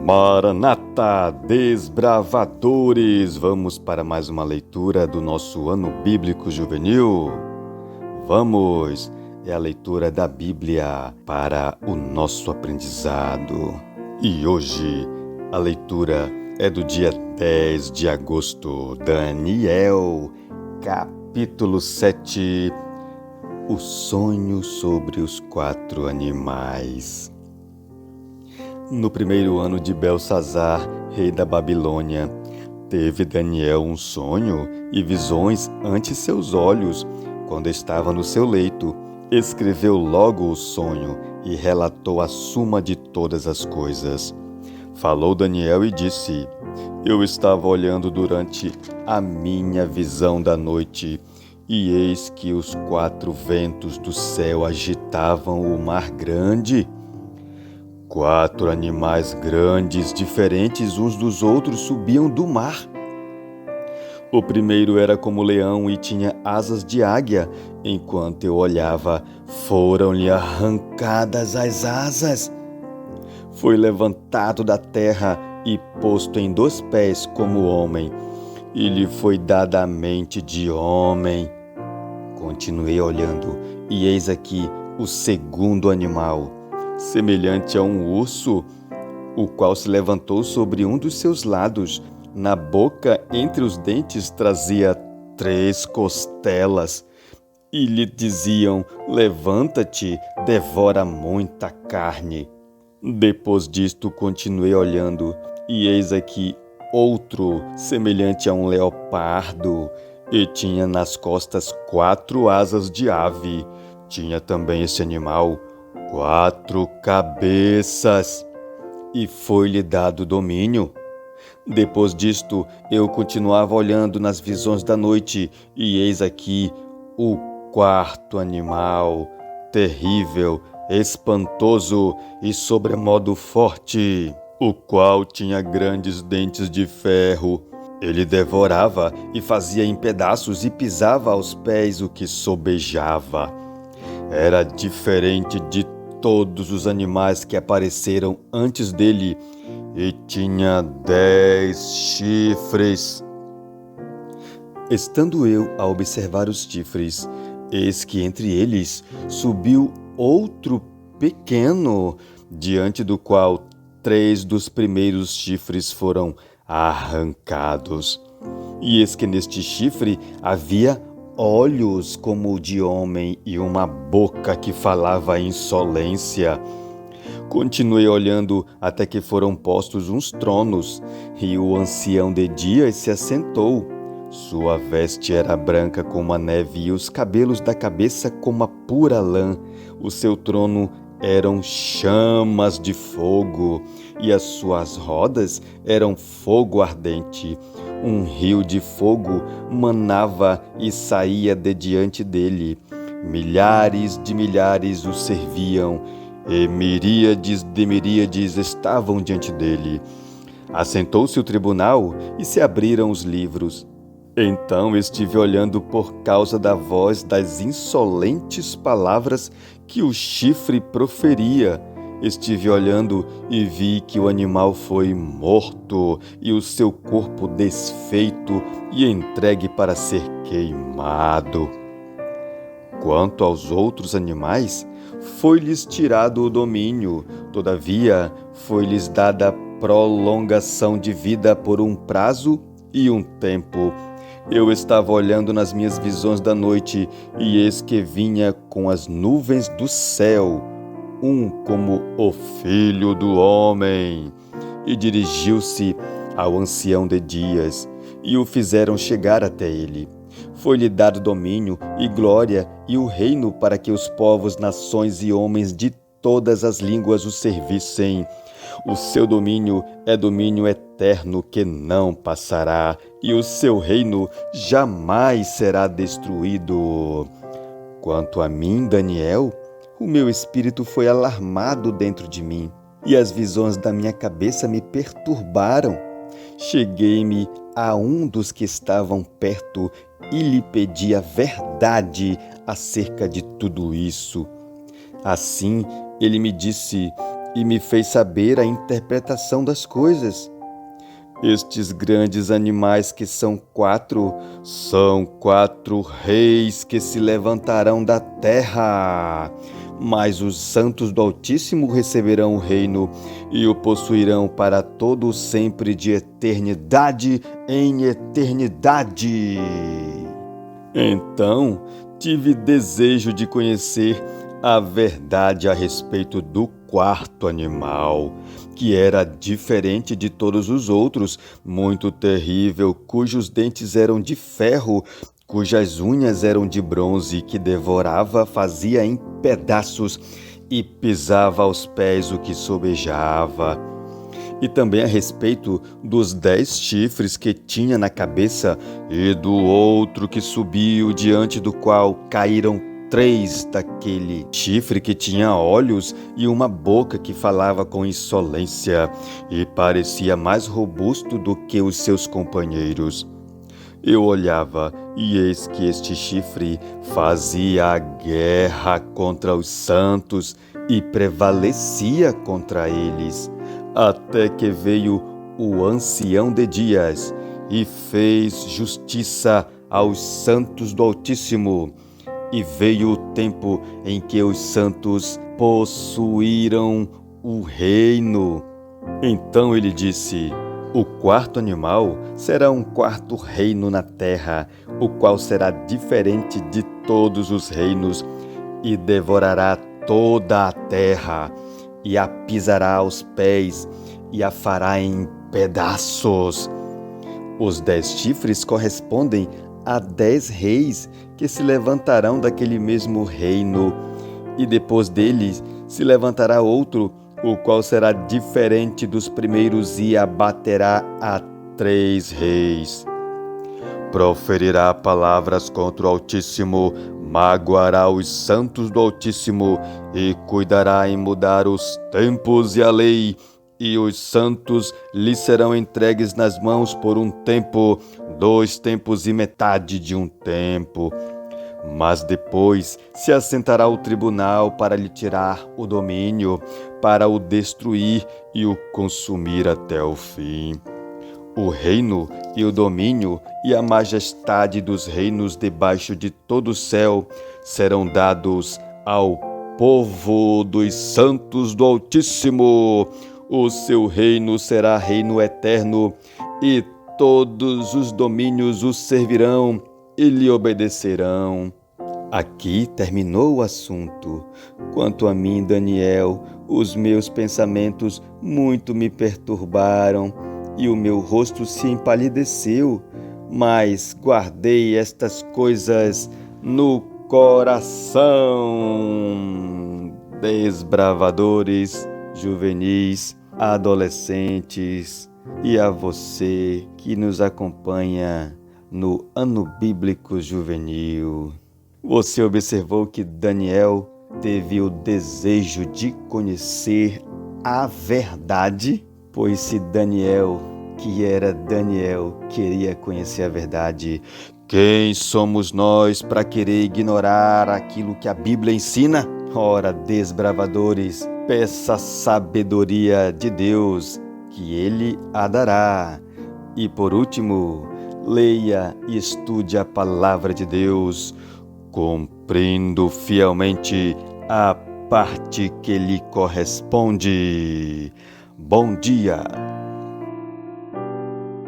Maranata, desbravadores! Vamos para mais uma leitura do nosso ano bíblico juvenil. Vamos! É a leitura da Bíblia para o nosso aprendizado. E hoje a leitura é do dia 10 de agosto, Daniel, capítulo 7, o sonho sobre os 4 animais. No primeiro ano de Belsazar, rei da Babilônia, teve Daniel um sonho e visões ante seus olhos. Quando estava no seu leito, escreveu logo o sonho e relatou a suma de todas as coisas. Falou Daniel e disse: Eu estava olhando durante a minha visão da noite, e eis que os 4 ventos do céu agitavam o mar grande. 4 animais grandes, diferentes uns dos outros, subiam do mar. O primeiro era como leão e tinha asas de águia. Enquanto eu olhava, foram-lhe arrancadas as asas. Foi levantado da terra e posto em 2 pés como homem, e lhe foi dada a mente de homem. Continuei olhando, e eis aqui o segundo animal, semelhante a um urso, o qual se levantou sobre um dos seus lados. Na boca, entre os dentes, trazia 3 costelas, e lhe diziam: Levanta-te, devora muita carne. Depois disto, continuei olhando, e eis aqui outro, semelhante a um leopardo, e tinha nas costas 4 asas de ave. Tinha também esse animal 4 cabeças, e foi-lhe dado domínio. Depois disto, eu continuava olhando nas visões da noite, e eis aqui o 4º animal, terrível, espantoso e sobremodo forte, o qual tinha grandes dentes de ferro. Ele devorava e fazia em pedaços e pisava aos pés o que sobejava. Era diferente de todos os animais que apareceram antes dele, e tinha 10 chifres. Estando eu a observar os chifres, eis que entre eles subiu outro pequeno, diante do qual 3 dos primeiros chifres foram arrancados. E eis que neste chifre havia olhos como o de homem e uma boca que falava insolência. Continuei olhando até que foram postos uns tronos, e o ancião de dias se assentou. Sua veste era branca como a neve e os cabelos da cabeça como a pura lã. O seu trono eram chamas de fogo, e as suas rodas eram fogo ardente. Um rio de fogo manava e saía de diante dele. Milhares de milhares o serviam, e miríades de miríades estavam diante dele. Assentou-se o tribunal e se abriram os livros. Então estive olhando por causa da voz das insolentes palavras que o chifre proferia. Estive olhando e vi que o animal foi morto e o seu corpo desfeito e entregue para ser queimado. Quanto aos outros animais, foi-lhes tirado o domínio. Todavia, foi-lhes dada prolongação de vida por um prazo e um tempo. Eu estava olhando nas minhas visões da noite, e eis que vinha com as nuvens do céu, um como o Filho do Homem, e dirigiu-se ao ancião de dias, e o fizeram chegar até ele. Foi-lhe dado domínio e glória e o reino para que os povos, nações e homens de todas as línguas o servissem. O seu domínio é domínio eterno que não passará, e o seu reino jamais será destruído. Quanto a mim, Daniel, o meu espírito foi alarmado dentro de mim, e as visões da minha cabeça me perturbaram. Cheguei-me a um dos que estavam perto e lhe pedi a verdade acerca de tudo isso. Assim, ele me disse: e me fez saber a interpretação das coisas. Estes grandes animais que são quatro reis que se levantarão da terra. Mas os santos do Altíssimo receberão o reino e o possuirão para todo sempre, de eternidade em eternidade. Então, tive desejo de conhecer a verdade a respeito do quarto animal, que era diferente de todos os outros, muito terrível, cujos dentes eram de ferro, cujas unhas eram de bronze, que devorava, fazia em pedaços e pisava aos pés o que sobejava. E também a respeito dos 10 chifres que tinha na cabeça, e do outro que subiu, diante do qual caíram 3 daquele chifre que tinha olhos e uma boca que falava com insolência e parecia mais robusto do que os seus companheiros. Eu olhava, e eis que este chifre fazia a guerra contra os santos e prevalecia contra eles, até que veio o ancião de dias e fez justiça aos santos do Altíssimo. E veio o tempo em que os santos possuíram o reino. Então ele disse: o quarto animal será um quarto reino na terra, o qual será diferente de todos os reinos, e devorará toda a terra, e a pisará aos pés, e a fará em pedaços. Os 10 chifres correspondem a 10 reis que se levantarão daquele mesmo reino, e depois deles se levantará outro, o qual será diferente dos primeiros e abaterá a 3 reis. Proferirá palavras contra o Altíssimo, magoará os santos do Altíssimo e cuidará em mudar os tempos e a lei, e os santos lhe serão entregues nas mãos por um tempo, 2 tempos e metade de um tempo. Mas depois se assentará o tribunal para lhe tirar o domínio, para o destruir e o consumir até o fim. O reino e o domínio e a majestade dos reinos debaixo de todo o céu serão dados ao povo dos santos do Altíssimo. O seu reino será reino eterno, e todos os domínios o servirão e lhe obedecerão. Aqui terminou o assunto. Quanto a mim, Daniel, os meus pensamentos muito me perturbaram e o meu rosto se empalideceu, mas guardei estas coisas no coração. Desbravadores, juvenis, adolescentes e a você que nos acompanha no Ano Bíblico Juvenil. Você observou que Daniel teve o desejo de conhecer a verdade? Pois se Daniel, que era Daniel, queria conhecer a verdade, quem somos nós para querer ignorar aquilo que a Bíblia ensina? Ora, desbravadores, peça a sabedoria de Deus, que Ele a dará. E por último, leia e estude a palavra de Deus, cumprindo fielmente a parte que lhe corresponde. Bom dia!